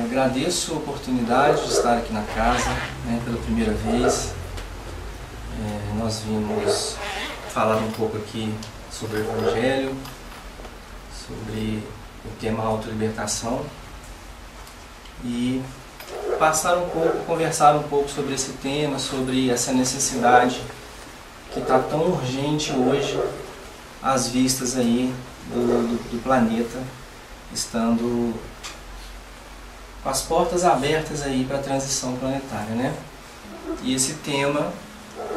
Agradeço a oportunidade de estar aqui na casa, pela primeira vez. Nós vimos falar um pouco aqui sobre o Evangelho, sobre o tema autolibertação e conversar um pouco sobre esse tema, sobre essa necessidade que está tão urgente hoje às vistas aí do planeta, estando com as portas abertas aí para a transição planetária, né? E esse tema,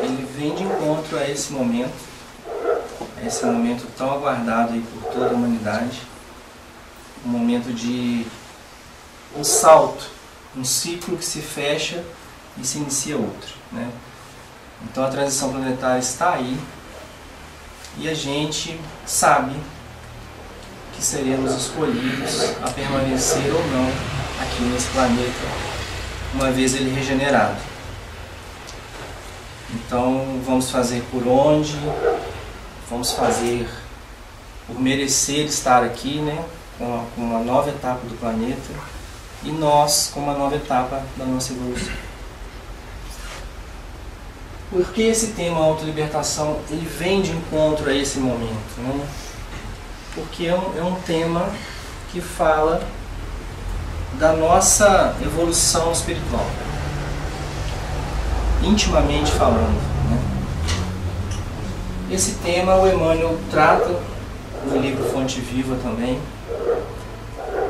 ele vem de encontro a esse momento tão aguardado aí por toda a humanidade, um momento de um salto, um ciclo que se fecha e se inicia outro, né? Então a transição planetária está aí e a gente sabe que seremos escolhidos a permanecer ou não aqui nesse planeta, uma vez ele regenerado. Então vamos fazer por onde, vamos fazer por merecer estar aqui, né, com uma nova etapa do planeta e nós com uma nova etapa da nossa evolução. Por que esse tema autolibertação ele vem de encontro a esse momento, né? Porque é um tema que fala da nossa evolução espiritual, intimamente falando, né? Esse tema o Emmanuel trata no livro Fonte Viva também,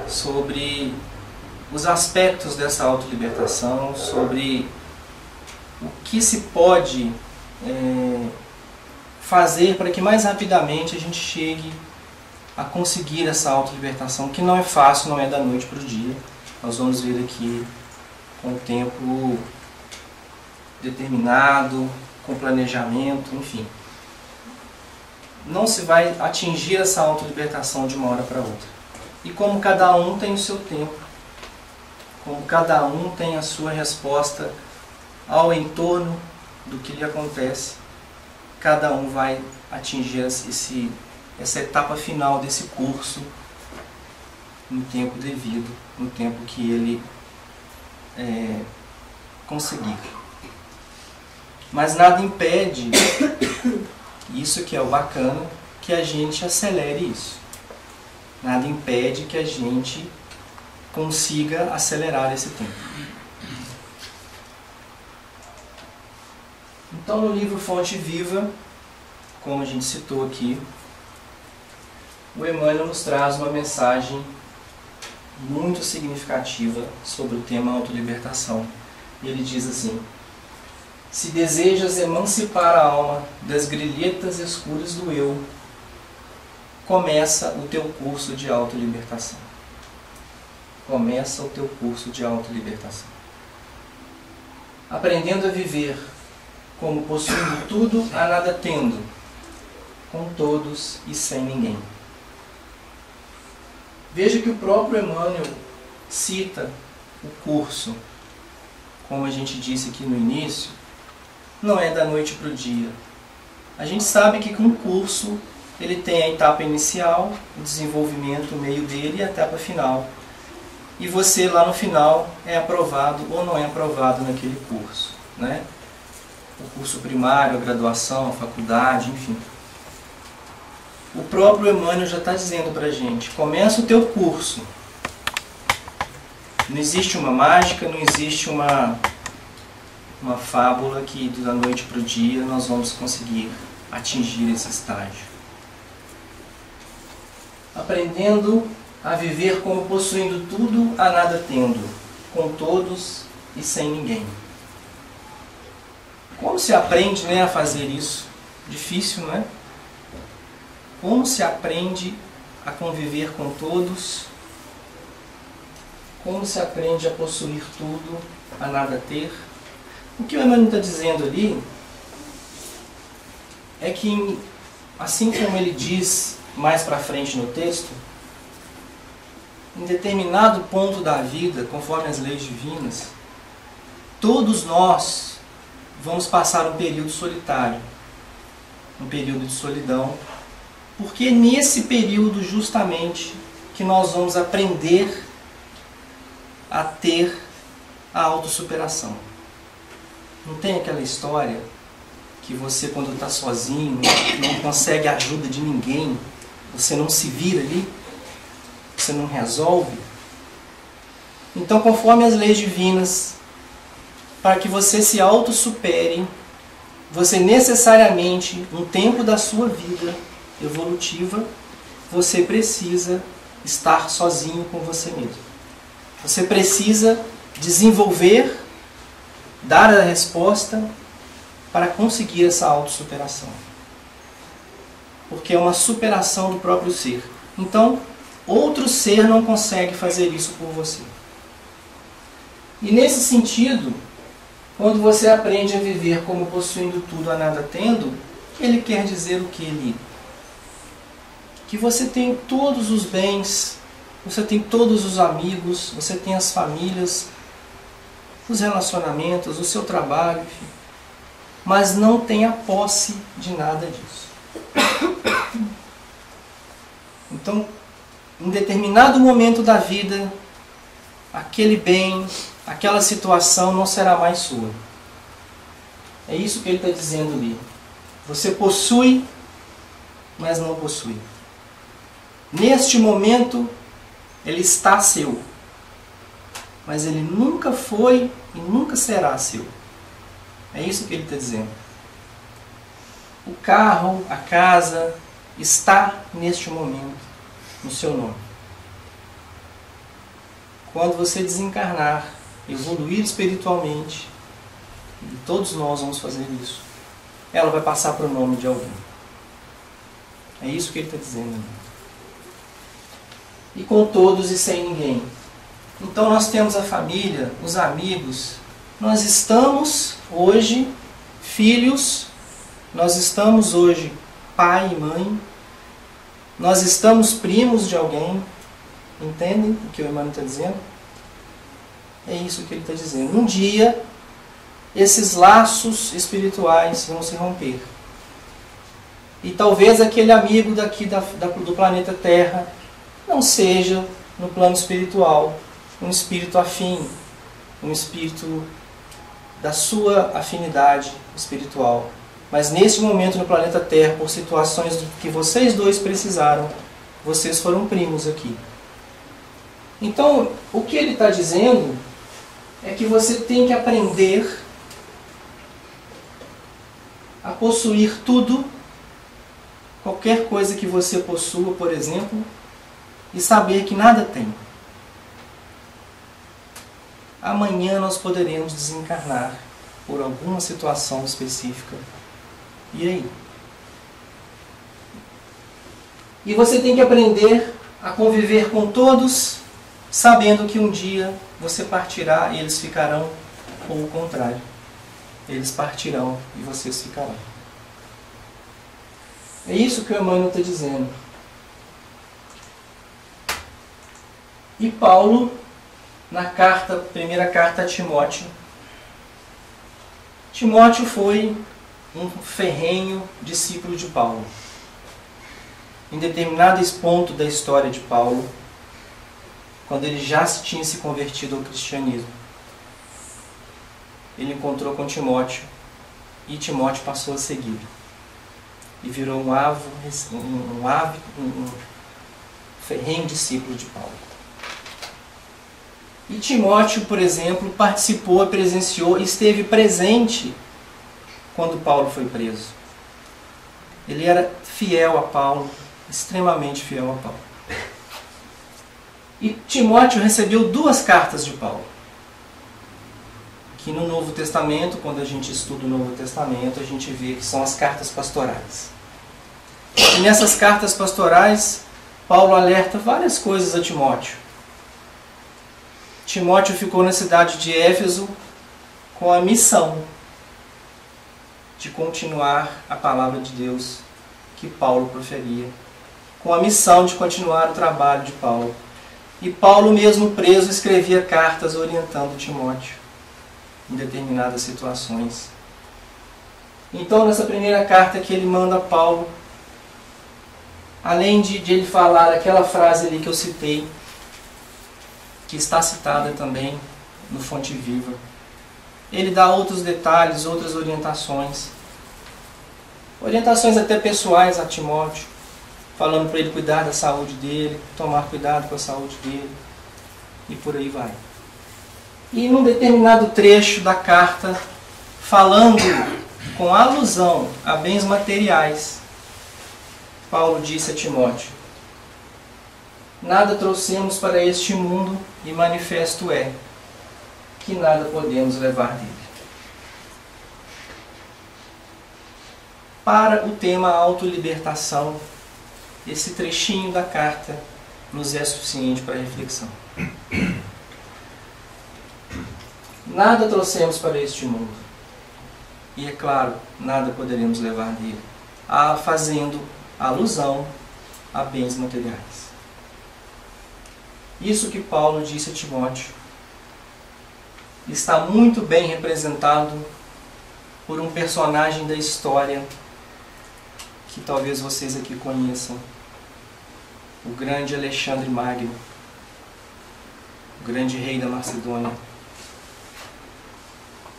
sobre os aspectos dessa autolibertação, sobre o que se pode fazer para que mais rapidamente a gente chegue a conseguir essa autolibertação, que não é fácil, não é da noite para o dia. Nós vamos ver aqui com o tempo determinado, com planejamento, enfim. Não se vai atingir essa autolibertação de uma hora para outra. E como cada um tem o seu tempo, como cada um tem a sua resposta ao entorno do que lhe acontece, cada um vai atingir essa etapa final desse curso no tempo devido, no tempo que ele conseguir. Mas nada impede, isso que é o bacana, que a gente acelere isso. Nada impede que a gente consiga acelerar esse tempo. Então, no livro Fonte Viva, como a gente citou aqui, o Emmanuel nos traz uma mensagem muito significativa sobre o tema autolibertação. E ele diz assim: se desejas emancipar a alma das grilhetas escuras do eu, começa o teu curso de autolibertação. Começa o teu curso de autolibertação. Aprendendo a viver como possuindo tudo a nada tendo, com todos e sem ninguém. Veja que o próprio Emmanuel cita o curso, como a gente disse aqui no início, não é da noite para o dia. A gente sabe que com o curso ele tem a etapa inicial, o desenvolvimento, o meio dele e a etapa final. E você lá no final é aprovado ou não é aprovado naquele curso, né? O curso primário, a graduação, a faculdade, enfim. O próprio Emmanuel já está dizendo para a gente: começa o teu curso. Não existe uma mágica, não existe uma fábula que da noite para o dia nós vamos conseguir atingir esse estágio. Aprendendo a viver como possuindo tudo a nada tendo, com todos e sem ninguém. Como se aprende, né, a fazer isso? Difícil, não é? Como se aprende a conviver com todos? Como se aprende a possuir tudo, a nada ter? O que o Emmanuel está dizendo ali é que, assim como ele diz mais para frente no texto, em determinado ponto da vida, conforme as leis divinas, todos nós vamos passar um período solitário, um período de solidão, porque é nesse período justamente que nós vamos aprender a ter a autossuperação. Não tem aquela história que você, quando está sozinho, não consegue a ajuda de ninguém, você não se vira ali, você não resolve? Então, conforme as leis divinas, para que você se autossupere, você necessariamente, um tempo da sua vida evolutiva, você precisa estar sozinho com você mesmo. Você precisa desenvolver, dar a resposta para conseguir essa autossuperação. Porque é uma superação do próprio ser. Então, outro ser não consegue fazer isso por você. E nesse sentido, quando você aprende a viver como possuindo tudo a nada tendo, ele quer dizer o que ele? Que você tem todos os bens, você tem todos os amigos, você tem as famílias, os relacionamentos, o seu trabalho, enfim, mas não tem a posse de nada disso. Então, em determinado momento da vida, aquele bem, aquela situação não será mais sua. É isso que ele está dizendo ali. Você possui, mas não possui. Neste momento, ele está seu. Mas ele nunca foi e nunca será seu. É isso que ele está dizendo. O carro, a casa, está neste momento no seu nome. Quando você desencarnar, evoluir espiritualmente, e todos nós vamos fazer isso, ela vai passar para o nome de alguém. É isso que ele está dizendo. E com todos e sem ninguém. Então nós temos a família, os amigos. Nós estamos hoje filhos, nós estamos hoje pai e mãe, nós estamos primos de alguém. Entendem o que o Emmanuel está dizendo? É isso que ele está dizendo. Um dia, esses laços espirituais vão se romper. E talvez aquele amigo daqui do planeta Terra não seja, no plano espiritual, um espírito afim, um espírito da sua afinidade espiritual. Mas nesse momento no planeta Terra, por situações que vocês dois precisaram, vocês foram primos aqui. Então, o que ele está dizendo é que você tem que aprender a possuir tudo, qualquer coisa que você possua, por exemplo, e saber que nada tem. Amanhã nós poderemos desencarnar por alguma situação específica. E aí? E você tem que aprender a conviver com todos, sabendo que um dia você partirá e eles ficarão, ou o contrário. Eles partirão e vocês ficarão. É isso que o Emmanuel está dizendo. E Paulo, na primeira carta a Timóteo, Timóteo foi um ferrenho discípulo de Paulo. Em determinado ponto da história de Paulo, quando ele já tinha se convertido ao cristianismo, ele encontrou com Timóteo e Timóteo passou a segui-lo. E virou um ferrenho discípulo de Paulo. E Timóteo, por exemplo, participou, presenciou e esteve presente quando Paulo foi preso. Ele era fiel a Paulo, extremamente fiel a Paulo. E Timóteo recebeu 2 cartas de Paulo. Que no Novo Testamento, quando a gente estuda o Novo Testamento, a gente vê que são as cartas pastorais. E nessas cartas pastorais, Paulo alerta várias coisas a Timóteo. Timóteo ficou na cidade de Éfeso com a missão de continuar a palavra de Deus que Paulo proferia, com a missão de continuar o trabalho de Paulo. E Paulo, mesmo preso, escrevia cartas orientando Timóteo em determinadas situações. Então, nessa primeira carta que ele manda a Paulo, além de ele falar aquela frase ali que eu citei, que está citada também no Fonte Viva. Ele dá outros detalhes, outras orientações até pessoais a Timóteo, falando para ele cuidar da saúde dele, tomar cuidado com a saúde dele, e por aí vai. E num determinado trecho da carta, falando com alusão a bens materiais, Paulo disse a Timóteo: nada trouxemos para este mundo, e manifesto é que nada podemos levar dele. Para o tema autolibertação, esse trechinho da carta nos é suficiente para reflexão. Nada trouxemos para este mundo, e é claro, nada poderemos levar dele, fazendo alusão a bens materiais. Isso que Paulo disse a Timóteo está muito bem representado por um personagem da história que talvez vocês aqui conheçam, o grande Alexandre Magno, o grande rei da Macedônia.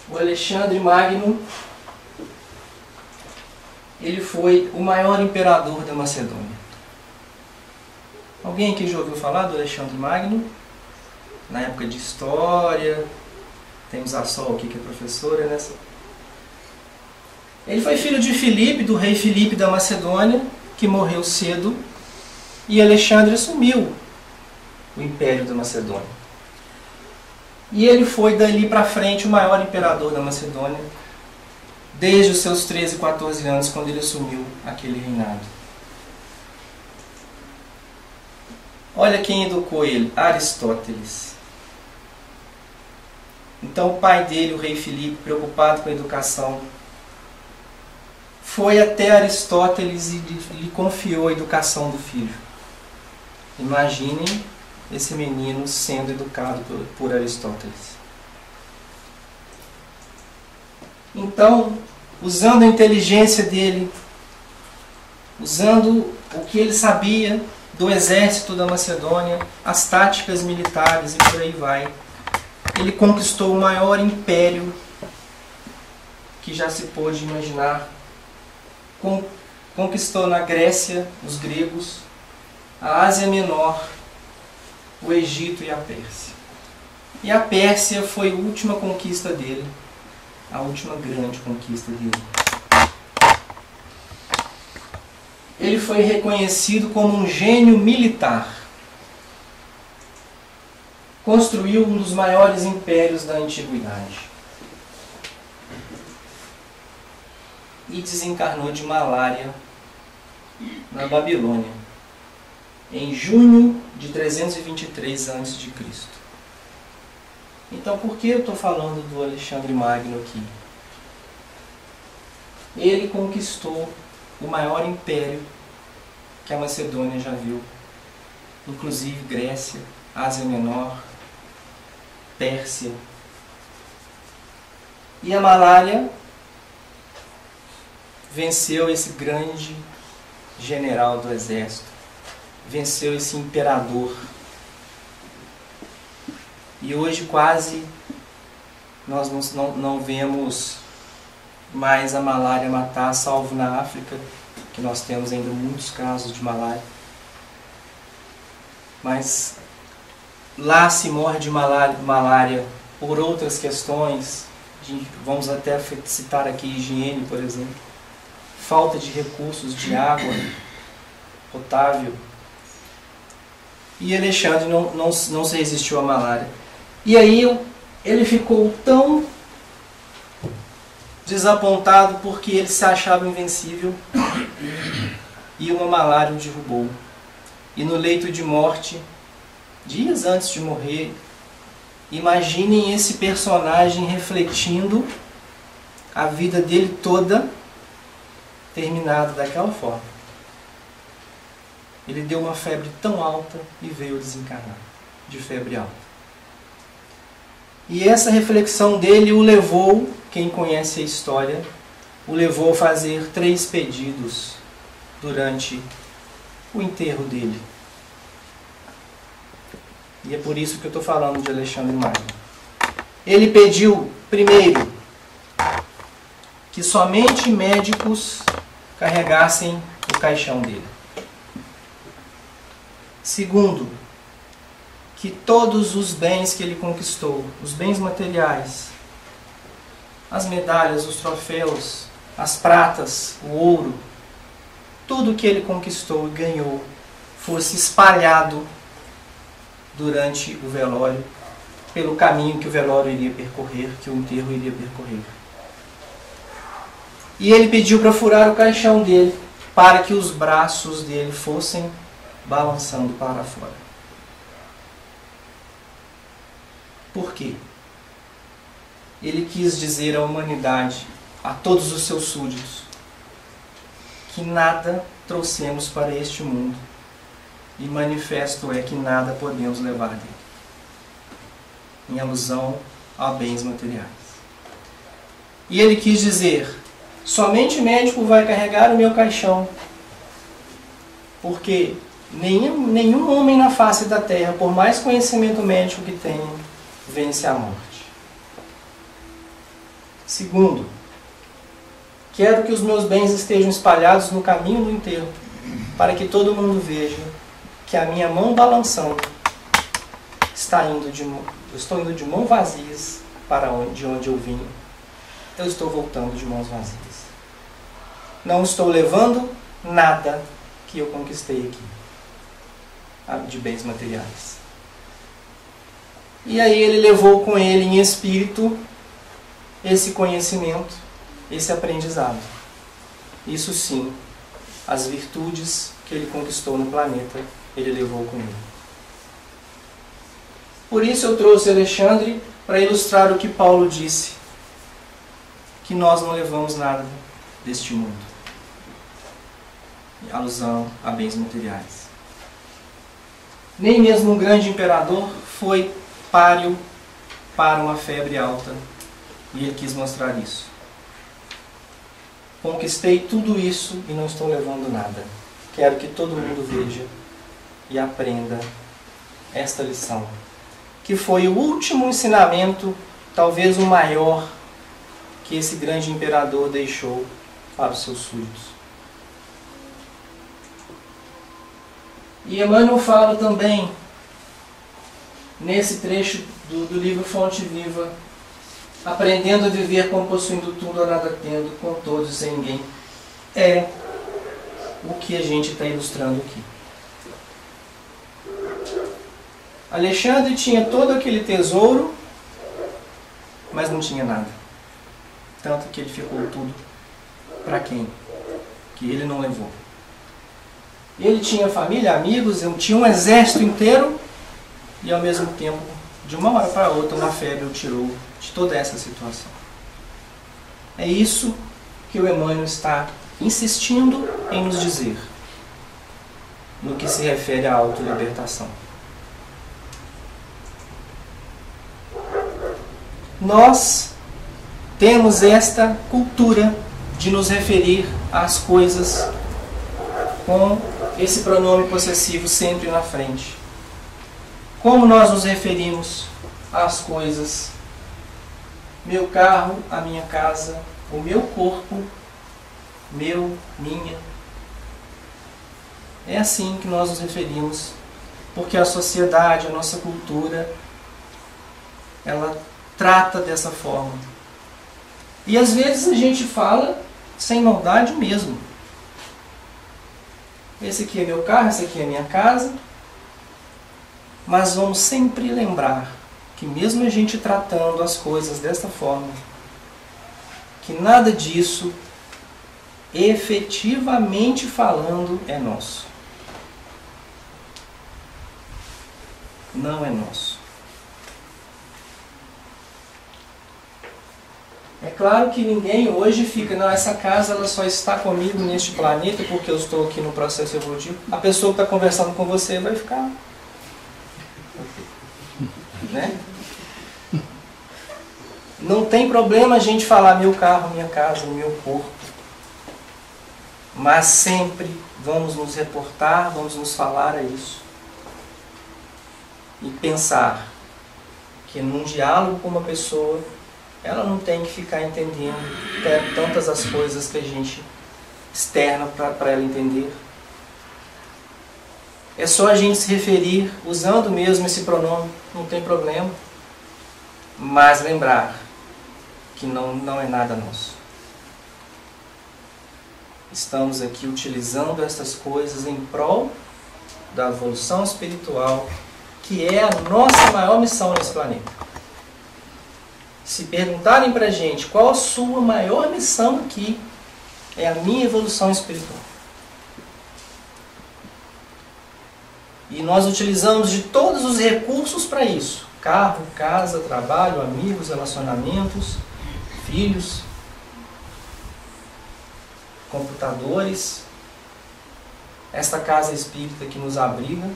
O Alexandre Magno, ele foi o maior imperador da Macedônia. Alguém aqui já ouviu falar do Alexandre Magno? Na época de história, temos a Sol aqui que é professora, né? Ele foi filho de Filipe, do rei Filipe da Macedônia, que morreu cedo, e Alexandre assumiu o império da Macedônia. E ele foi dali para frente o maior imperador da Macedônia, desde os seus 13, 14 anos, quando ele assumiu aquele reinado. Olha quem educou ele, Aristóteles. Então o pai dele, o rei Filipe, preocupado com a educação, foi até Aristóteles e lhe confiou a educação do filho. Imaginem esse menino sendo educado por Aristóteles. Então, usando a inteligência dele, usando o que ele sabia do exército da Macedônia, as táticas militares e por aí vai, ele conquistou o maior império que já se pôde imaginar. Conquistou na Grécia os gregos, a Ásia Menor, o Egito e a Pérsia. E a Pérsia foi a última conquista dele, a última grande conquista dele. Ele foi reconhecido como um gênio militar. Construiu um dos maiores impérios da antiguidade. E desencarnou de malária na Babilônia, em junho de 323 a.C. Então, por que eu estou falando do Alexandre Magno aqui? Ele conquistou o maior império que a Macedônia já viu, inclusive Grécia, Ásia Menor, Pérsia. E a malária venceu esse grande general do exército, venceu esse imperador. E hoje quase nós não vemos mais a malária matar, salvo na África, que nós temos ainda muitos casos de malária. Mas lá se morre de malária por outras questões, vamos até citar aqui higiene, por exemplo, falta de recursos de água potável. E Alexandre não se resistiu à malária. E aí ele ficou tão desapontado porque ele se achava invencível e uma malária o derrubou. E no leito de morte, dias antes de morrer, imaginem esse personagem refletindo a vida dele toda terminada daquela forma. Ele deu uma febre tão alta e veio desencarnar de febre alta. E essa reflexão dele o levou, quem conhece a história, o levou a fazer 3 pedidos durante o enterro dele. E é por isso que eu estou falando de Alexandre Magno. Ele pediu, primeiro, que somente médicos carregassem o caixão dele. Segundo, que todos os bens que ele conquistou, os bens materiais, as medalhas, os troféus, as pratas, o ouro, tudo que ele conquistou e ganhou, fosse espalhado durante o velório, pelo caminho que o velório iria percorrer, que o enterro iria percorrer. E ele pediu para furar o caixão dele, para que os braços dele fossem balançando para fora. Por quê? Ele quis dizer à humanidade, a todos os seus súditos, que nada trouxemos para este mundo, e manifesto é que nada podemos levar dele, em alusão a bens materiais. E ele quis dizer, somente médico vai carregar o meu caixão, porque nenhum homem na face da terra, por mais conhecimento médico que tenha, vence a morte. Segundo, quero que os meus bens estejam espalhados no caminho do enterro, para que todo mundo veja que a minha mão balançando eu estou indo de mãos vazias para de onde eu vim. Eu estou voltando de mãos vazias. Não estou levando nada que eu conquistei aqui, de bens materiais. E aí ele levou com ele em espírito esse conhecimento, esse aprendizado. Isso sim, as virtudes que ele conquistou no planeta, ele levou com ele. Por isso eu trouxe Alexandre para ilustrar o que Paulo disse, que nós não levamos nada deste mundo. Alusão a bens materiais. Nem mesmo um grande imperador foi páreo para uma febre alta, e ele quis mostrar isso. Conquistei tudo isso e não estou levando nada. Quero que todo mundo veja e aprenda esta lição, que foi o último ensinamento, talvez o maior, que esse grande imperador deixou para os seus súditos. E Emmanuel fala também, nesse trecho do livro Fonte Viva, aprendendo a viver como possuindo tudo ou nada tendo, com todos e sem ninguém, é o que a gente está ilustrando aqui. Alexandre tinha todo aquele tesouro, mas não tinha nada. Tanto que ele ficou tudo para quem? Que ele não levou. Ele tinha família, amigos, tinha um exército inteiro, e ao mesmo tempo, de uma hora para outra, uma febre o tirou de toda essa situação. É isso que o Emmanuel está insistindo em nos dizer, no que se refere à autolibertação. Nós temos esta cultura de nos referir às coisas com esse pronome possessivo sempre na frente. Como nós nos referimos às coisas? Meu carro, a minha casa, o meu corpo, meu, minha. É assim que nós nos referimos, porque a sociedade, a nossa cultura, ela trata dessa forma. E às vezes a gente fala sem maldade mesmo. Esse aqui é meu carro, esse aqui é minha casa. Mas vamos sempre lembrar que mesmo a gente tratando as coisas desta forma, que nada disso, efetivamente falando, é nosso. Não é nosso. É claro que ninguém hoje fica, não, essa casa ela só está comigo neste planeta porque eu estou aqui no processo evolutivo. A pessoa que está conversando com você vai ficar, né? Não tem problema a gente falar meu carro, minha casa, meu corpo. Mas sempre vamos nos reportar, vamos nos falar a isso. e pensar que num diálogo com uma pessoa, ela não tem que ficar entendendo tantas as coisas que a gente externa para ela entender. É só a gente se referir usando mesmo esse pronome, não tem problema. Mas lembrar que não é nada nosso. Estamos aqui utilizando essas coisas em prol da evolução espiritual, que é a nossa maior missão nesse planeta. Se perguntarem pra gente qual a sua maior missão aqui, é a minha evolução espiritual. E nós utilizamos de todos os recursos para isso. Carro, casa, trabalho, amigos, relacionamentos, filhos, computadores, esta casa espírita que nos abriga.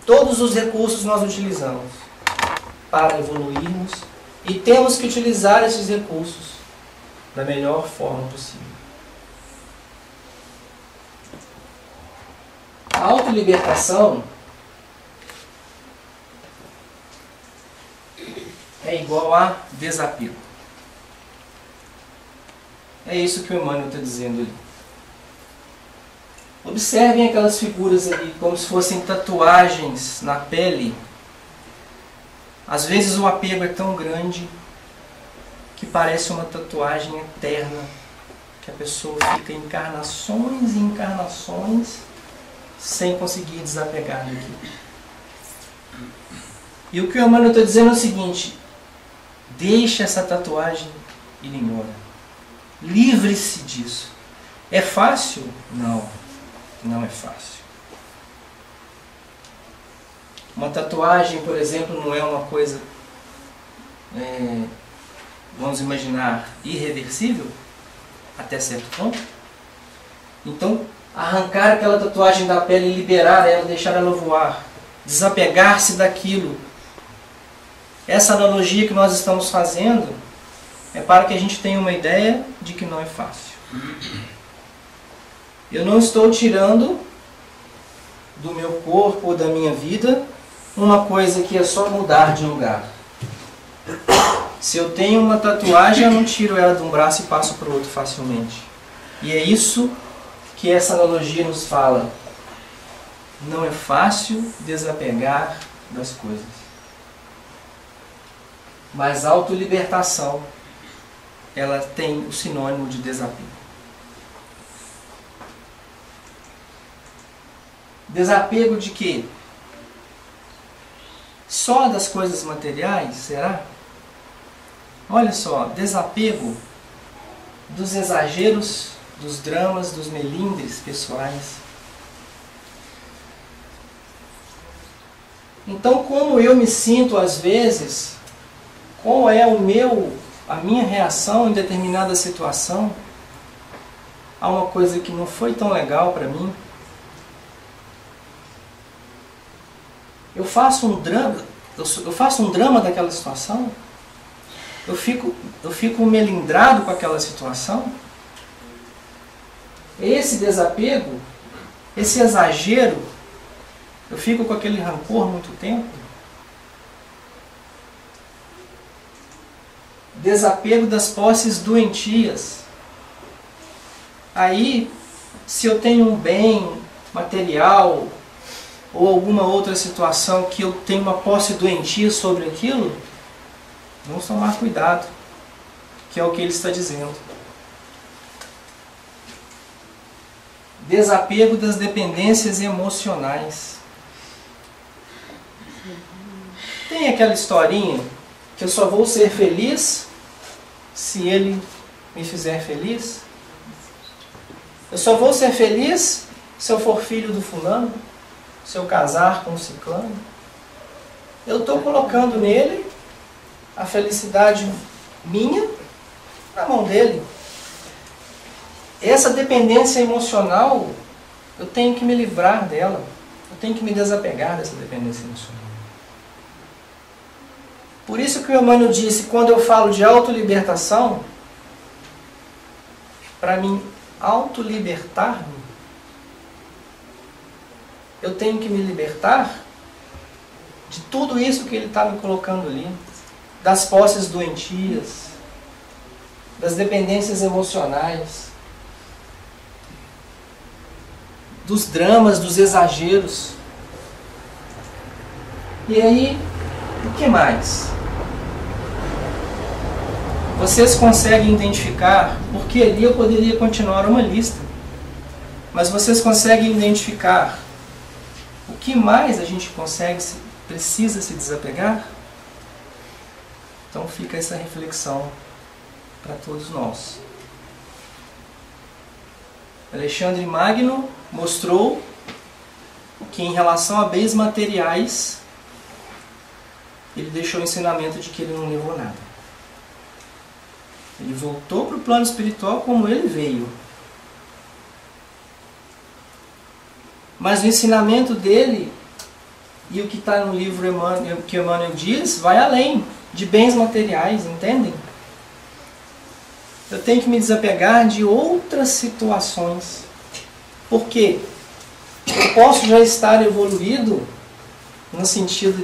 Todos os recursos nós utilizamos para evoluirmos e temos que utilizar esses recursos da melhor forma possível. A autolibertação é igual a desapego. É isso que o Emmanuel está dizendo ali. Observem aquelas figuras ali, como se fossem tatuagens na pele. Às vezes o apego é tão grande que parece uma tatuagem eterna, que a pessoa fica encarnações e encarnações sem conseguir desapegar daquilo. E o que o Emmanuel está dizendo é o seguinte: deixe essa tatuagem ir embora. Livre-se disso. É fácil? Não, não é fácil. Uma tatuagem, por exemplo, não é uma coisa, vamos imaginar, irreversível, até certo ponto. Então, arrancar aquela tatuagem da pele e liberar ela, deixar ela voar, desapegar-se daquilo. Essa analogia que nós estamos fazendo é para que a gente tenha uma ideia de que não é fácil. Eu não estou tirando do meu corpo ou da minha vida uma coisa que é só mudar de lugar. Se eu tenho uma tatuagem, eu não tiro ela de um braço e passo para o outro facilmente. E é isso que essa analogia nos fala. Não é fácil desapegar das coisas. Mas a autolibertação, ela tem o sinônimo de desapego. Desapego de quê? Só das coisas materiais, será? Olha só, desapego dos exageros, dos dramas, dos melindres pessoais. Então, como eu me sinto às vezes, qual é a minha reação em determinada situação a uma coisa que não foi tão legal para mim? Eu faço um drama daquela situação? Eu fico melindrado com aquela situação? Esse desapego, esse exagero, eu fico com aquele rancor muito tempo? Desapego das posses doentias. Aí, se eu tenho um bem material ou alguma outra situação que eu tenho uma posse doentia sobre aquilo, vamos tomar cuidado, que é o que ele está dizendo. Desapego das dependências emocionais. Tem aquela historinha que eu só vou ser feliz se ele me fizer feliz? Eu só vou ser feliz se eu for filho do fulano? Se eu casar com o ciclano? Eu estou colocando nele a felicidade minha na mão dele. Essa dependência emocional, eu tenho que me livrar dela. Eu tenho que me desapegar dessa dependência emocional. Por isso que o Emmanuel disse, quando eu falo de autolibertação, para mim autolibertar-me, eu tenho que me libertar de tudo isso que ele está me colocando ali, das posses doentias, das dependências emocionais, dos dramas, dos exageros. E aí, o que mais? Vocês conseguem identificar, porque ali eu poderia continuar uma lista, mas vocês conseguem identificar o que mais a gente precisa se desapegar? Então fica essa reflexão para todos nós. Alexandre Magno mostrou que em relação a bens materiais, ele deixou o ensinamento de que ele não levou nada. Ele voltou para o plano espiritual como ele veio. Mas o ensinamento dele, e o que está no livro que Emmanuel diz, vai além de bens materiais, entendem? Eu tenho que me desapegar de outras situações. Por quê? Eu posso já estar evoluído no sentido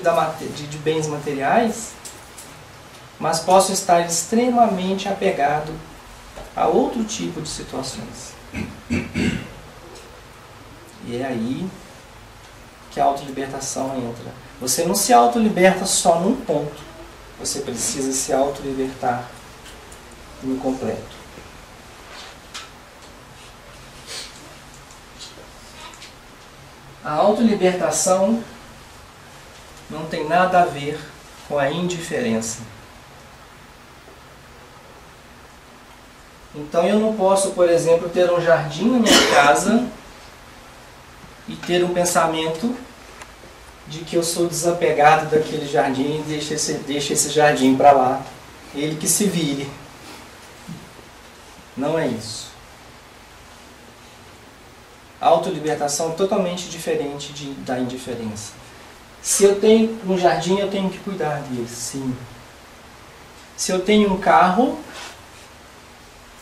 de bens materiais, mas posso estar extremamente apegado a outro tipo de situações. E é aí que a autolibertação entra. Você não se autoliberta só num ponto. Você precisa se autolibertar no completo. A autolibertação não tem nada a ver com a indiferença. Então eu não posso, por exemplo, ter um jardim na minha casa e ter um pensamento de que eu sou desapegado daquele jardim e deixo esse jardim para lá. Ele que se vire. Não é isso. A autolibertação é totalmente diferente da indiferença. Se eu tenho um jardim, eu tenho que cuidar dele, sim. Se eu tenho um carro,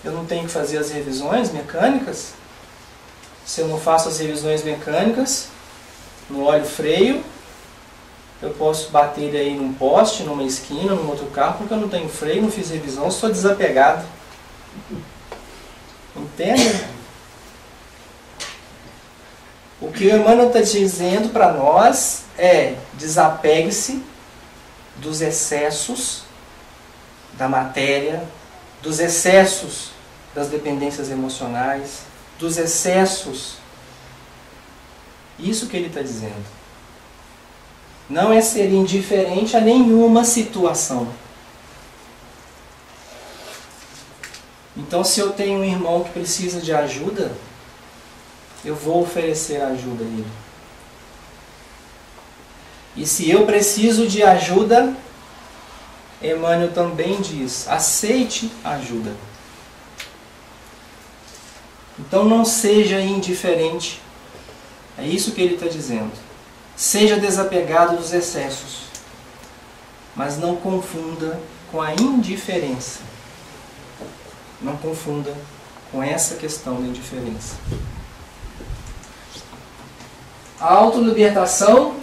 eu não tenho que fazer as revisões mecânicas. Se eu não faço as revisões mecânicas, no óleo freio, eu posso bater ele aí num poste, numa esquina, num outro carro, porque eu não tenho freio, não fiz revisão, estou desapegado. Entendem? O que o Emmanuel está dizendo para nós é: desapegue-se dos excessos da matéria, dos excessos das dependências emocionais, dos excessos. Isso que ele está dizendo. Não é ser indiferente a nenhuma situação. Então, se eu tenho um irmão que precisa de ajuda, eu vou oferecer ajuda a ele. E se eu preciso de ajuda, Emmanuel também diz: aceite ajuda. Então não seja indiferente. É isso que ele está dizendo. Seja desapegado dos excessos. Mas não confunda com a indiferença. Não confunda com essa questão da indiferença. A autolibertação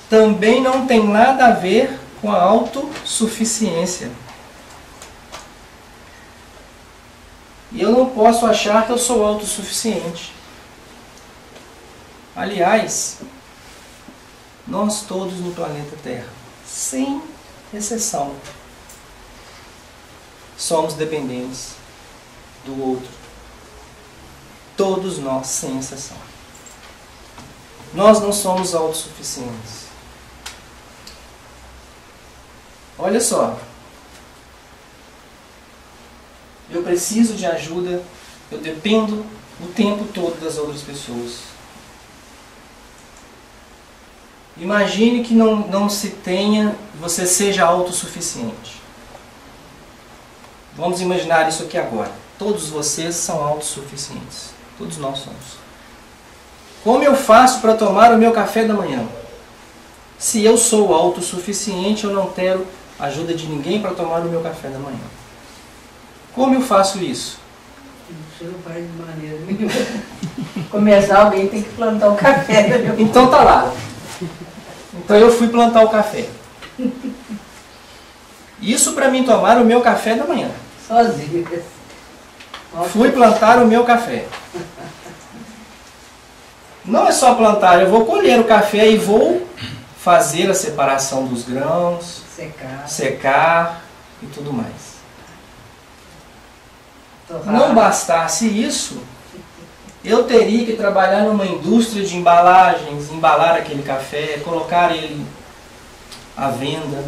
também não tem nada a ver com a autossuficiência. E eu não posso achar que eu sou autossuficiente. Aliás, nós todos no planeta Terra, sem exceção, somos dependentes do outro. Todos nós, sem exceção. Nós não somos autossuficientes. Olha só. Eu preciso de ajuda, eu dependo o tempo todo das outras pessoas. Imagine que não se tenha, você seja autossuficiente. Vamos imaginar isso aqui agora. Todos vocês são autossuficientes. Todos nós somos. Como eu faço para tomar o meu café da manhã? Se eu sou autossuficiente, eu não quero ajuda de ninguém para tomar o meu café da manhã. Como eu faço isso? Você não faz de maneira nenhuma. Começar, alguém tem que plantar o café. Então tá lá. Então eu fui plantar o café. Isso para mim tomar o meu café da manhã. Sozinho. Fui plantar o meu café. Não é só plantar, eu vou colher o café e vou fazer a separação dos grãos, secar e tudo mais. Não bastasse isso, eu teria que trabalhar numa indústria de embalagens, embalar aquele café, colocar ele à venda.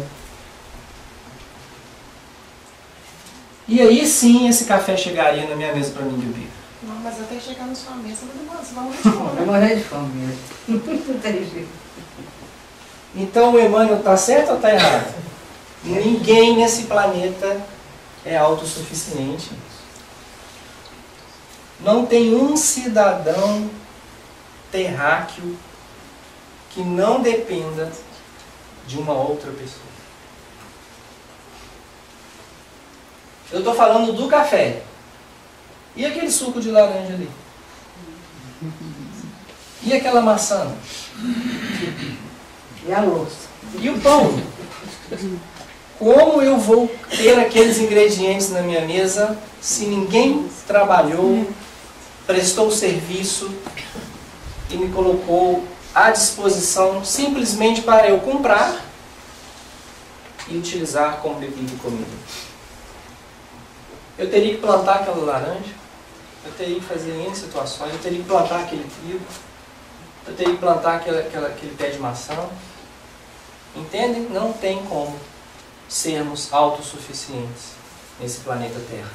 E aí sim esse café chegaria na minha mesa para mim beber. Não, mas até chegar na sua mesa, você vai morrer de fome. Vai morrer de fome mesmo. Não tem jeito. Então o Emmanuel está certo ou está errado? Ninguém nesse planeta é autossuficiente. Não tem um cidadão terráqueo que não dependa de uma outra pessoa. Eu estou falando do café. E aquele suco de laranja ali? E aquela maçã? E a louça? E o pão? Como eu vou ter aqueles ingredientes na minha mesa se ninguém trabalhou, prestou serviço e me colocou à disposição simplesmente para eu comprar e utilizar como bebida e comida? Eu teria que plantar aquela laranja, eu teria que fazer N situações, eu teria que plantar aquele trigo, eu teria que plantar aquele pé de maçã. Entendem? Não tem como sermos autossuficientes nesse planeta Terra.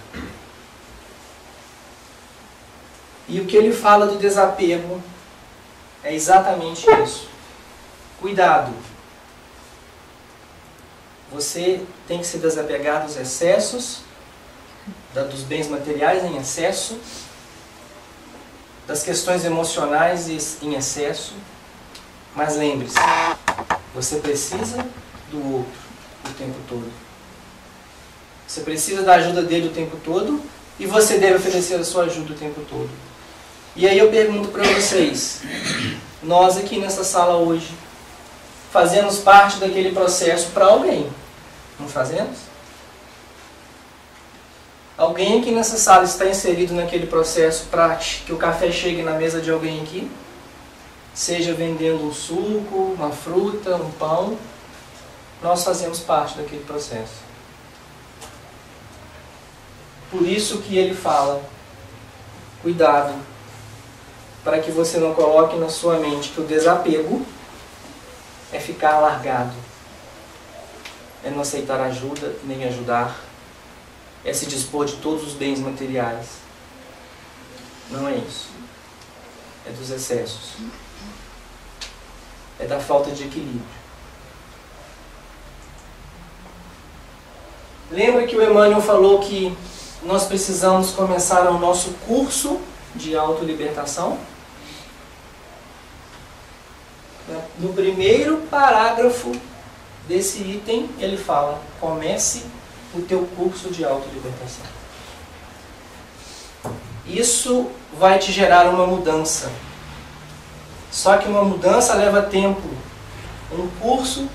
E o que ele fala do desapego é exatamente isso. Cuidado. Você tem que se desapegar dos excessos, dos bens materiais em excesso, das questões emocionais em excesso, mas lembre-se, você precisa do outro o tempo todo. Você precisa da ajuda dele o tempo todo e você deve oferecer a sua ajuda o tempo todo. E aí eu pergunto para vocês, nós aqui nessa sala hoje, fazemos parte daquele processo para alguém, não fazemos? Alguém aqui nessa sala está inserido naquele processo para que o café chegue na mesa de alguém aqui? Seja vendendo um suco, uma fruta, um pão. Nós fazemos parte daquele processo. Por isso que ele fala, cuidado, para que você não coloque na sua mente que o desapego é ficar largado, é não aceitar ajuda, nem ajudar, é se dispor de todos os bens materiais. Não é isso. É dos excessos. É da falta de equilíbrio. Lembra que o Emmanuel falou que nós precisamos começar o nosso curso de autolibertação? No primeiro parágrafo desse item, ele fala: comece o teu curso de autolibertação. Isso vai te gerar uma mudança. Só que uma mudança leva tempo. Um curso,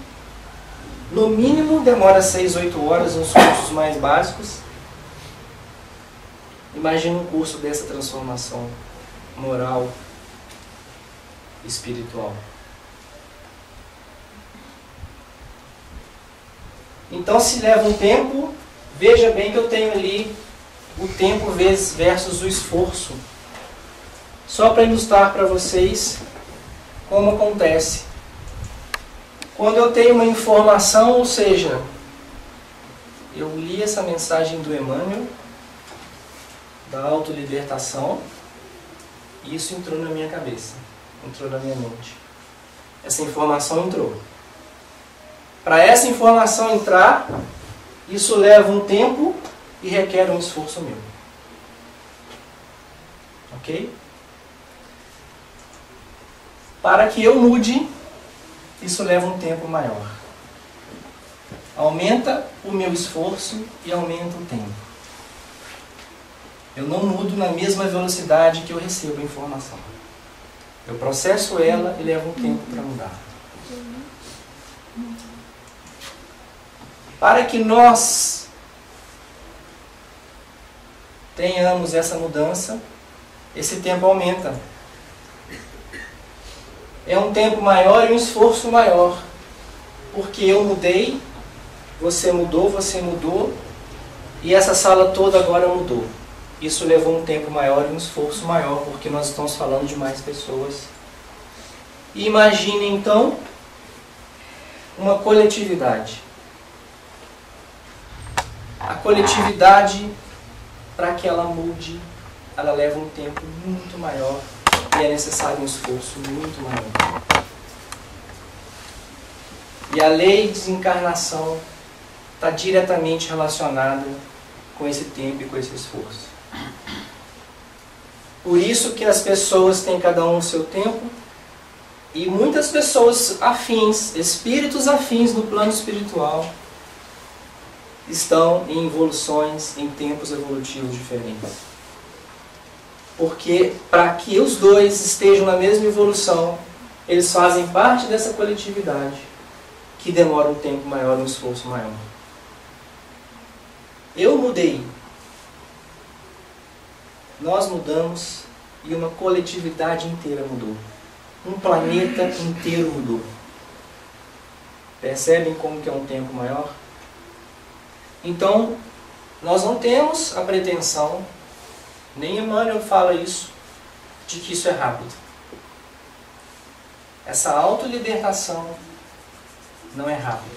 no mínimo, demora 6, 8 horas, nos cursos mais básicos. Imagina um curso dessa transformação moral, espiritual. Então, se leva um tempo, veja bem que eu tenho ali o tempo versus o esforço. Só para ilustrar para vocês como acontece. Quando eu tenho uma informação, ou seja, eu li essa mensagem do Emmanuel, da autolibertação, e isso entrou na minha cabeça, entrou na minha mente. Essa informação entrou. Para essa informação entrar, isso leva um tempo e requer um esforço meu. Ok? Para que eu mude, isso leva um tempo maior. Aumenta o meu esforço e aumenta o tempo. Eu não mudo na mesma velocidade que eu recebo a informação. Eu processo ela e leva um tempo para mudar. Para que nós tenhamos essa mudança, esse tempo aumenta. É um tempo maior e um esforço maior. Porque eu mudei, você mudou, e essa sala toda agora mudou. Isso levou um tempo maior e um esforço maior, porque nós estamos falando de mais pessoas. E imagine então uma coletividade. A coletividade, para que ela mude, ela leva um tempo muito maior e é necessário um esforço muito maior. E a lei de desencarnação está diretamente relacionada com esse tempo e com esse esforço. Por isso que as pessoas têm cada um o seu tempo, e muitas pessoas afins, espíritos afins no plano espiritual, estão em evoluções, em tempos evolutivos diferentes. Porque para que os dois estejam na mesma evolução, eles fazem parte dessa coletividade, que demora um tempo maior, um esforço maior. Eu mudei. Nós mudamos e uma coletividade inteira mudou. Um planeta inteiro mudou. Percebem como que é um tempo maior? Então, nós não temos a pretensão, nem Emmanuel fala isso, de que isso é rápido. Essa autolibertação não é rápida.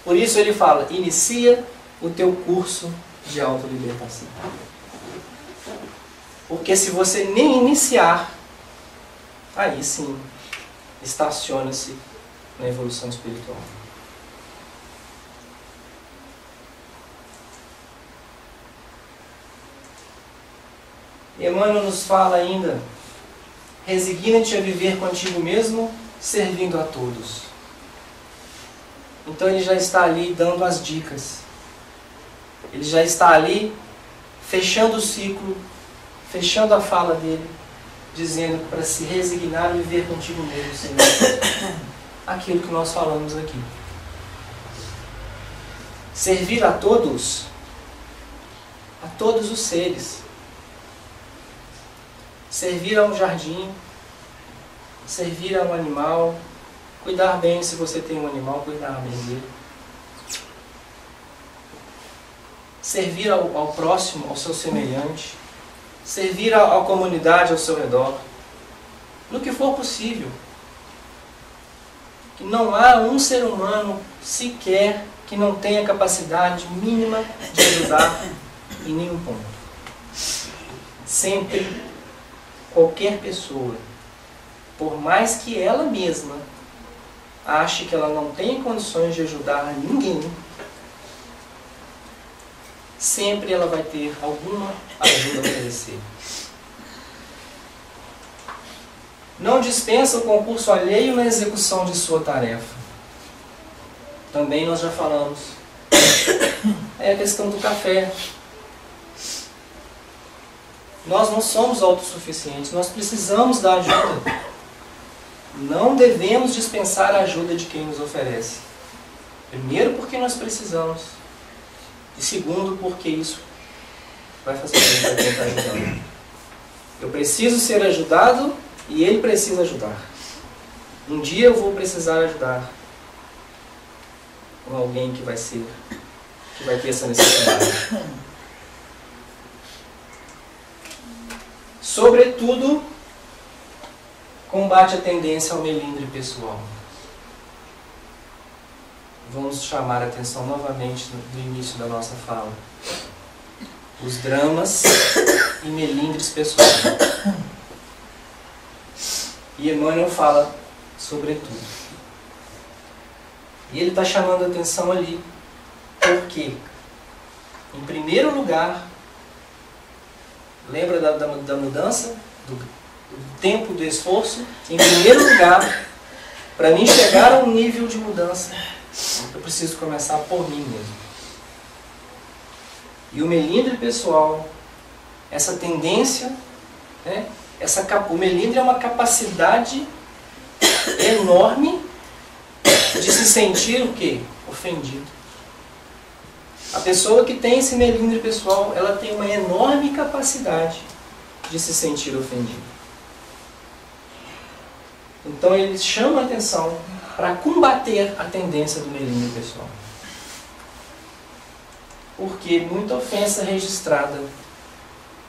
Por isso ele fala, inicia o teu curso de autolibertação. Porque se você nem iniciar, aí sim, estaciona-se na evolução espiritual. Emmanuel nos fala ainda, resigna-te a viver contigo mesmo, servindo a todos. Então ele já está ali dando as dicas. Ele já está ali fechando o ciclo, fechando a fala dele, dizendo para se resignar a viver contigo mesmo, Senhor. Aquilo que nós falamos aqui. Servir a todos os seres. Servir a um jardim, servir a um animal, cuidar bem, se você tem um animal, cuidar bem dele. Servir ao próximo, ao seu semelhante. Servir à comunidade ao seu redor. No que for possível. Que não há um ser humano sequer que não tenha capacidade mínima de ajudar em nenhum ponto. Sempre, qualquer pessoa, por mais que ela mesma ache que ela não tem condições de ajudar ninguém, sempre ela vai ter alguma ajuda a oferecer. Não dispensa o concurso alheio na execução de sua tarefa. Também nós já falamos. É a questão do café. Nós não somos autossuficientes, nós precisamos da ajuda. Não devemos dispensar a ajuda de quem nos oferece. Primeiro, porque nós precisamos. E segundo, porque isso vai facilitar quem está ajudando. Eu preciso ser ajudado e ele precisa ajudar. Um dia eu vou precisar ajudar com alguém que vai ter essa necessidade. Sobretudo, combate a tendência ao melindre pessoal. Vamos chamar a atenção novamente do início da nossa fala. Os dramas e melindres pessoais. E Emmanuel fala sobretudo. E ele está chamando a atenção ali. Por quê? Em primeiro lugar, lembra da mudança? Do tempo do esforço? Em primeiro lugar, para mim chegar a um nível de mudança, eu preciso começar por mim mesmo. E o melindre pessoal, essa tendência, né? O melindre é uma capacidade enorme de se sentir o quê? Ofendido. A pessoa que tem esse melindre pessoal, ela tem uma enorme capacidade de se sentir ofendida. Então ele chama a atenção para combater a tendência do melindre pessoal. Porque muita ofensa registrada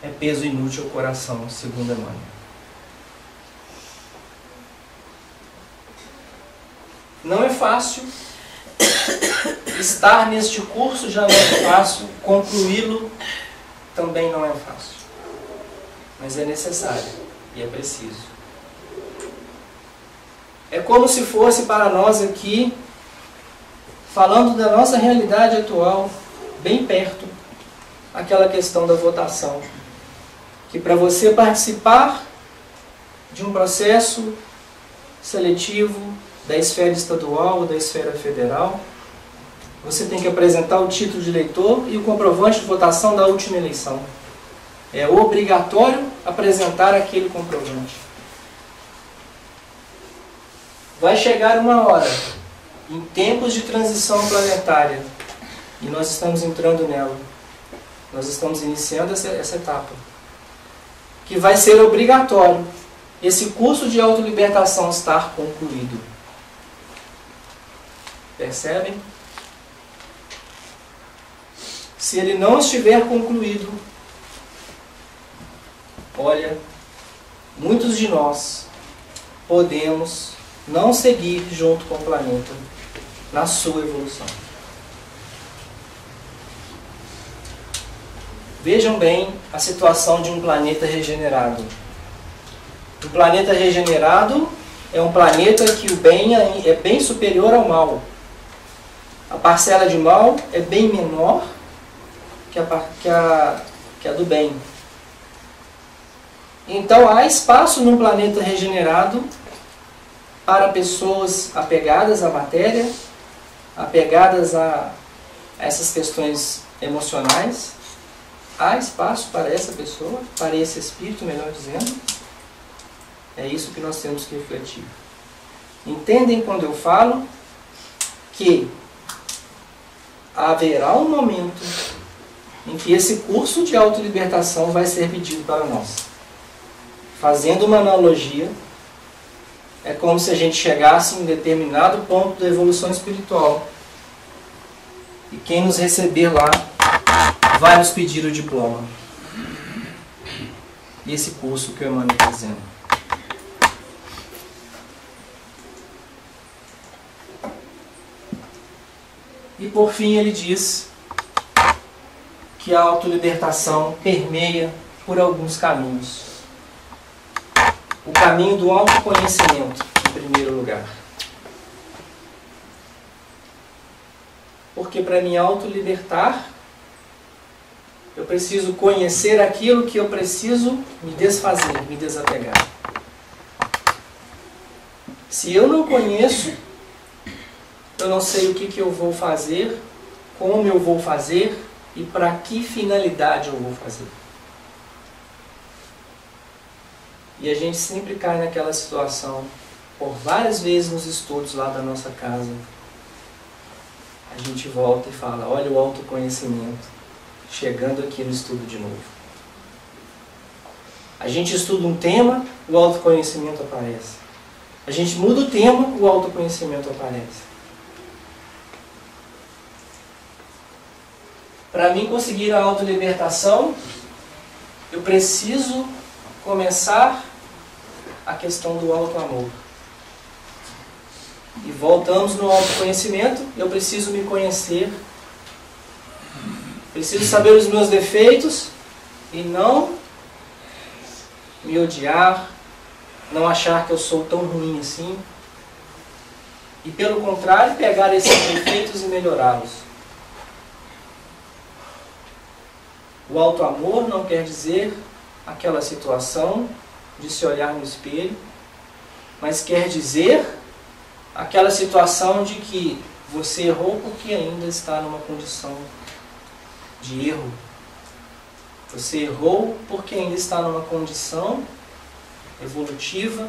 é peso inútil ao coração, segundo Emmanuel. Não é fácil estar neste curso, já não é fácil, concluí-lo também não é fácil. Mas é necessário e é preciso. É como se fosse para nós aqui, falando da nossa realidade atual, bem perto, aquela questão da votação. Que para você participar de um processo seletivo da esfera estadual ou da esfera federal, você tem que apresentar o título de eleitor e o comprovante de votação da última eleição. É obrigatório apresentar aquele comprovante. Vai chegar uma hora, em tempos de transição planetária, e nós estamos entrando nela, nós estamos iniciando essa etapa, que vai ser obrigatório esse curso de autolibertação estar concluído. Percebem? Se ele não estiver concluído, olha, muitos de nós podemos não seguir junto com o planeta na sua evolução. Vejam bem a situação de um planeta regenerado. Um planeta regenerado é um planeta que o bem é bem superior ao mal. A parcela de mal é bem menor que a do bem. Então há espaço num planeta regenerado para pessoas apegadas à matéria, apegadas a essas questões emocionais. Há espaço para essa pessoa, para esse espírito, melhor dizendo. É isso que nós temos que refletir. Entendem quando eu falo que haverá um momento em que esse curso de autolibertação vai ser pedido para nós. Fazendo uma analogia, é como se a gente chegasse em um determinado ponto da evolução espiritual e quem nos receber lá vai nos pedir o diploma. E esse curso que o Emmanuel está dizendo. E por fim ele diz que a autolibertação permeia por alguns caminhos. O caminho do autoconhecimento, em primeiro lugar. Porque para me autolibertar, eu preciso conhecer aquilo que eu preciso me desfazer, me desapegar. Se eu não conheço, eu não sei o que eu vou fazer, como eu vou fazer e para que finalidade eu vou fazer. E a gente sempre cai naquela situação, por várias vezes nos estudos lá da nossa casa, a gente volta e fala, olha o autoconhecimento, chegando aqui no estudo de novo. A gente estuda um tema, o autoconhecimento aparece. A gente muda o tema, o autoconhecimento aparece. Para mim conseguir a autolibertação, eu preciso começar a questão do auto-amor. E voltamos no autoconhecimento, eu preciso me conhecer, preciso saber os meus defeitos e não me odiar, não achar que eu sou tão ruim assim. E pelo contrário, pegar esses defeitos e melhorá-los. O auto-amor não quer dizer aquela situação de se olhar no espelho, mas quer dizer aquela situação de que você errou porque ainda está numa condição de erro. Você errou porque ainda está numa condição evolutiva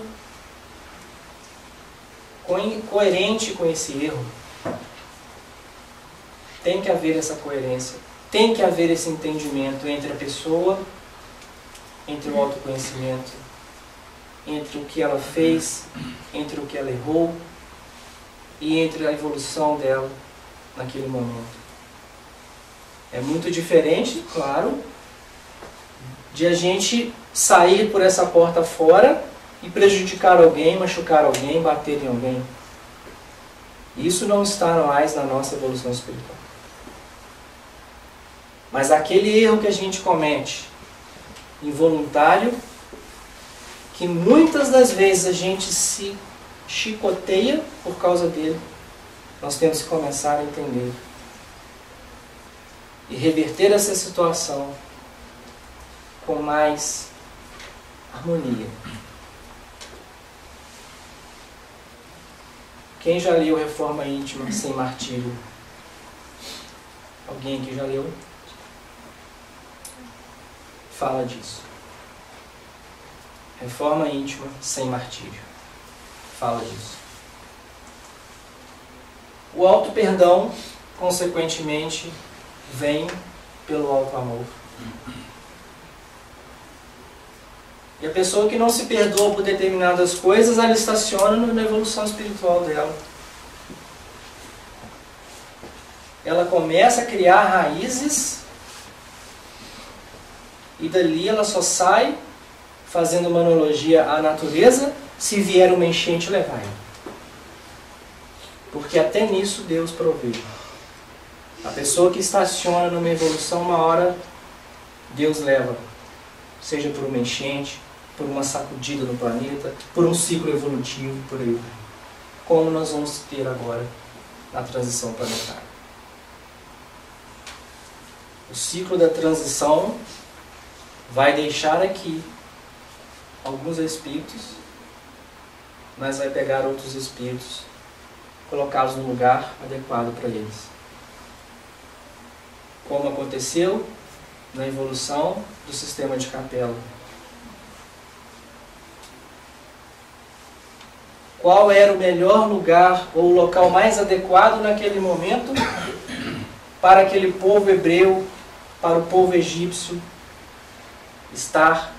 coerente com esse erro. Tem que haver essa coerência. Tem que haver esse entendimento entre a pessoa, entre o autoconhecimento, entre o que ela fez, entre o que ela errou e entre a evolução dela naquele momento. É muito diferente, claro, de a gente sair por essa porta fora e prejudicar alguém, machucar alguém, bater em alguém. Isso não está mais na nossa evolução espiritual. Mas aquele erro que a gente comete, involuntário, que muitas das vezes a gente se chicoteia por causa dele, nós temos que começar a entender e reverter essa situação com mais harmonia. Quem já leu Reforma Íntima Sem Martírio? Alguém aqui já leu? Fala disso. Reforma Íntima Sem Martírio. Fala disso. O auto-perdão, consequentemente, vem pelo auto-amor. E a pessoa que não se perdoa por determinadas coisas, ela estaciona na evolução espiritual dela. Ela começa a criar raízes e dali ela só sai fazendo uma analogia à natureza se vier uma enchente levar ela. Porque até nisso Deus provê. A pessoa que estaciona numa evolução, uma hora Deus leva. Seja por uma enchente, por uma sacudida no planeta, por um ciclo evolutivo, por aí. Como nós vamos ter agora na transição planetária. O ciclo da transição vai deixar aqui alguns espíritos, mas vai pegar outros espíritos, colocá-los no lugar adequado para eles. Como aconteceu na evolução do sistema de Capela. Qual era o melhor lugar ou o local mais adequado naquele momento para aquele povo hebreu, para o povo egípcio estar?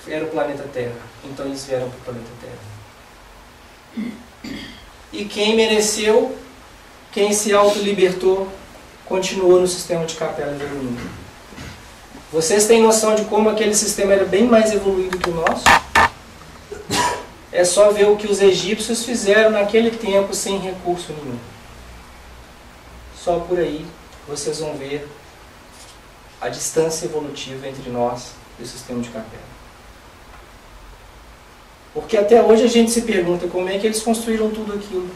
Era o planeta Terra. Então eles vieram para o planeta Terra. E quem mereceu, quem se auto-libertou, continuou no sistema de Capela evoluindo. Vocês têm noção de como aquele sistema era bem mais evoluído que o nosso? É só ver o que os egípcios fizeram naquele tempo sem recurso nenhum. Só por aí vocês vão ver a distância evolutiva entre nós e o sistema de Capela. Porque até hoje a gente se pergunta como é que eles construíram tudo aquilo.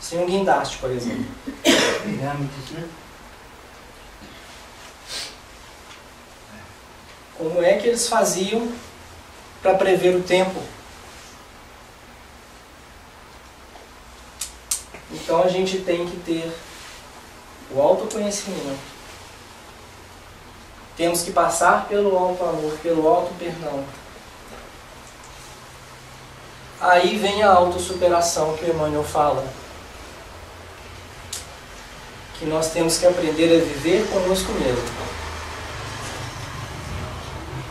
Sem um guindaste, por exemplo. Pirâmides, né? Como é que eles faziam para prever o tempo? Então a gente tem que ter o autoconhecimento. Temos que passar pelo auto-amor, pelo auto-perdão. Aí vem a autossuperação que o Emmanuel fala. Que nós temos que aprender a viver conosco mesmo.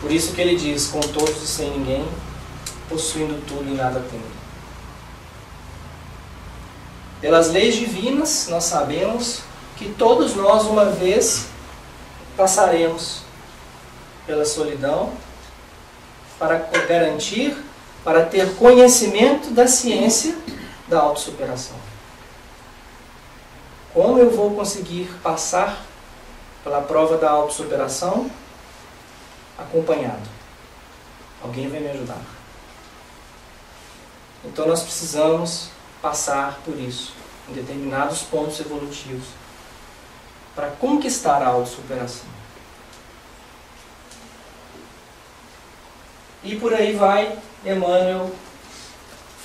Por isso que ele diz, com todos e sem ninguém, possuindo tudo e nada tendo. Pelas leis divinas, nós sabemos que todos nós, uma vez, passaremos pela solidão para garantir, para ter conhecimento da ciência da autossuperação. Como eu vou conseguir passar pela prova da autossuperação? Acompanhado. Alguém vai me ajudar. Então nós precisamos passar por isso, em determinados pontos evolutivos, para conquistar a autossuperação. E por aí vai, Emmanuel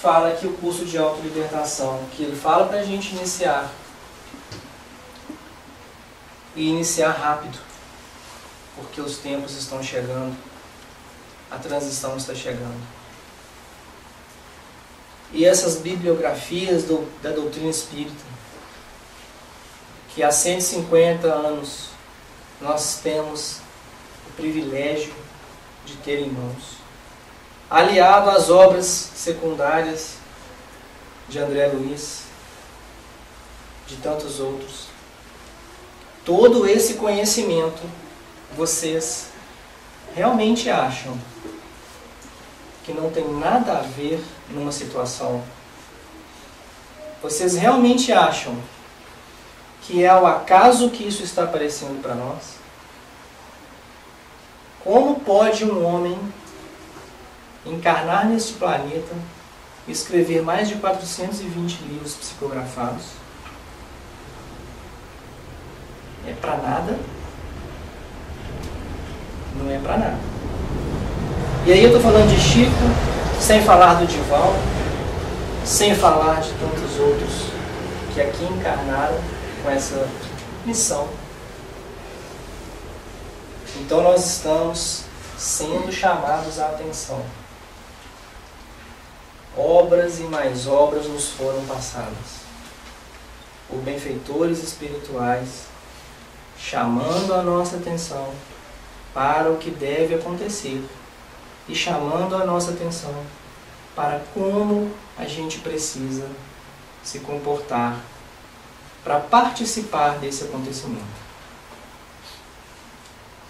fala que o curso de autolibertação, que ele fala para a gente iniciar, e iniciar rápido, porque os tempos estão chegando, a transição está chegando. e essas bibliografias da doutrina espírita, que há 150 anos nós temos o privilégio de ter em mãos, aliado às obras secundárias de André Luiz, de tantos outros. Todo esse conhecimento, vocês realmente acham que não tem nada a ver numa situação? Vocês realmente acham que é ao acaso que isso está aparecendo para nós? Como pode um homem encarnar neste planeta e escrever mais de 420 livros psicografados? É para nada? Não é para nada. E aí eu estou falando de Chico, sem falar do Divaldo, sem falar de tantos outros que aqui encarnaram com essa missão. Então nós estamos sendo chamados à atenção. Obras e mais obras nos foram passadas por benfeitores espirituais, chamando a nossa atenção para o que deve acontecer e chamando a nossa atenção para como a gente precisa se comportar para participar desse acontecimento.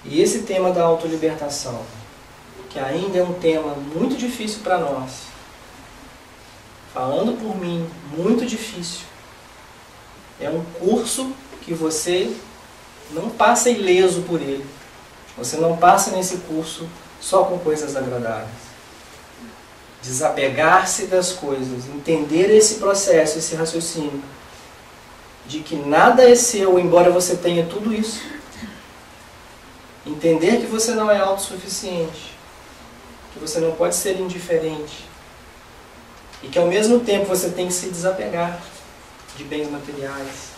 E esse tema da autolibertação, que ainda é um tema muito difícil para nós, falando por mim, muito difícil, é um curso que você não passa ileso por ele. Você não passa nesse curso só com coisas agradáveis. Desapegar-se das coisas, entender esse processo, esse raciocínio, de que nada é seu, embora você tenha tudo isso. Entender que você não é autossuficiente, que você não pode ser indiferente, e que ao mesmo tempo você tem que se desapegar de bens materiais,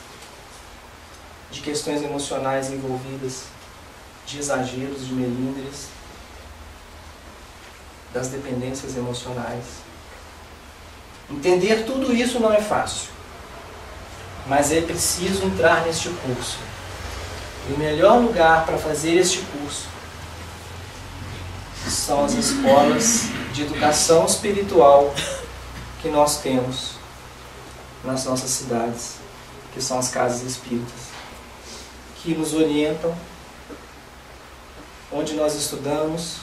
de questões emocionais envolvidas, de exageros, de melindres, das dependências emocionais. Entender tudo isso não é fácil, mas é preciso entrar neste curso. E o melhor lugar para fazer este curso são as escolas de educação espiritual que nós temos nas nossas cidades, que são as casas espíritas, que nos orientam, onde nós estudamos,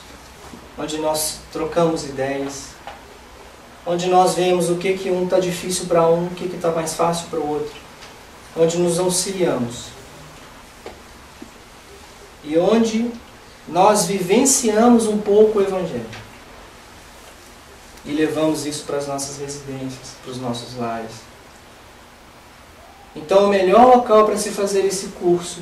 onde nós trocamos ideias, onde nós vemos o que um está difícil para um, o que está mais fácil para o outro, onde nos auxiliamos. E onde nós vivenciamos um pouco o Evangelho. E levamos isso para as nossas residências, para os nossos lares. Então o melhor local para se fazer esse curso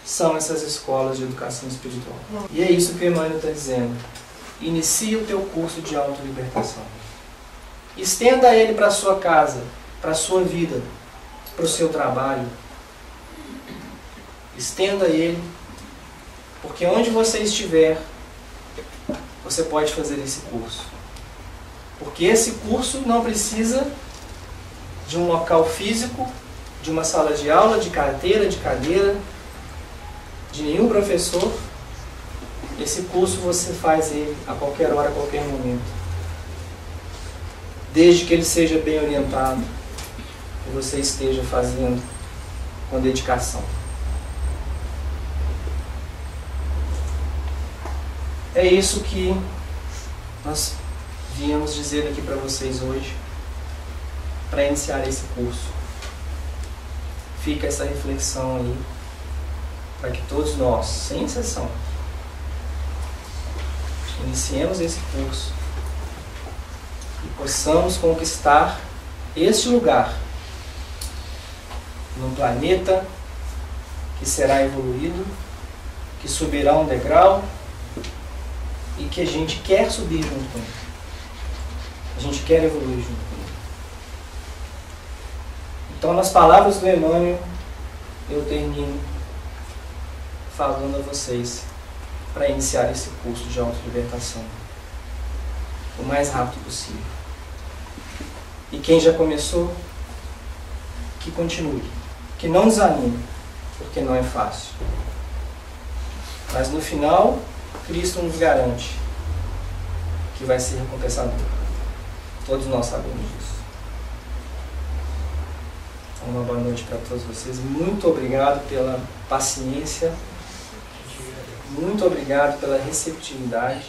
são essas escolas de educação espiritual. E é isso que o Emmanuel está dizendo. Inicie o teu curso de autolibertação. Estenda ele para a sua casa, para a sua vida, para o seu trabalho. Estenda ele, porque onde você estiver, você pode fazer esse curso. Porque esse curso não precisa de um local físico, de uma sala de aula, de carteira, de cadeira, de nenhum professor. Esse curso você faz ele a qualquer hora, a qualquer momento. Desde que ele seja bem orientado e você esteja fazendo com dedicação. É isso que nós viemos dizer aqui para vocês hoje, para iniciar esse curso. Fica essa reflexão aí, para que todos nós, sem exceção, iniciemos esse curso e possamos conquistar este lugar num planeta que será evoluído, que subirá um degrau, e que a gente quer subir junto com ele. A gente quer evoluir junto com ele. Então, nas palavras do Emmanuel, eu termino falando a vocês para iniciar esse curso de autolibertação. o mais rápido possível. E quem já começou, que continue, que não desanime, porque não é fácil. Mas no final, Cristo nos garante que vai ser recompensador. Todos nós sabemos disso. Uma boa noite para todos vocês. Muito obrigado pela paciência. Muito obrigado pela receptividade.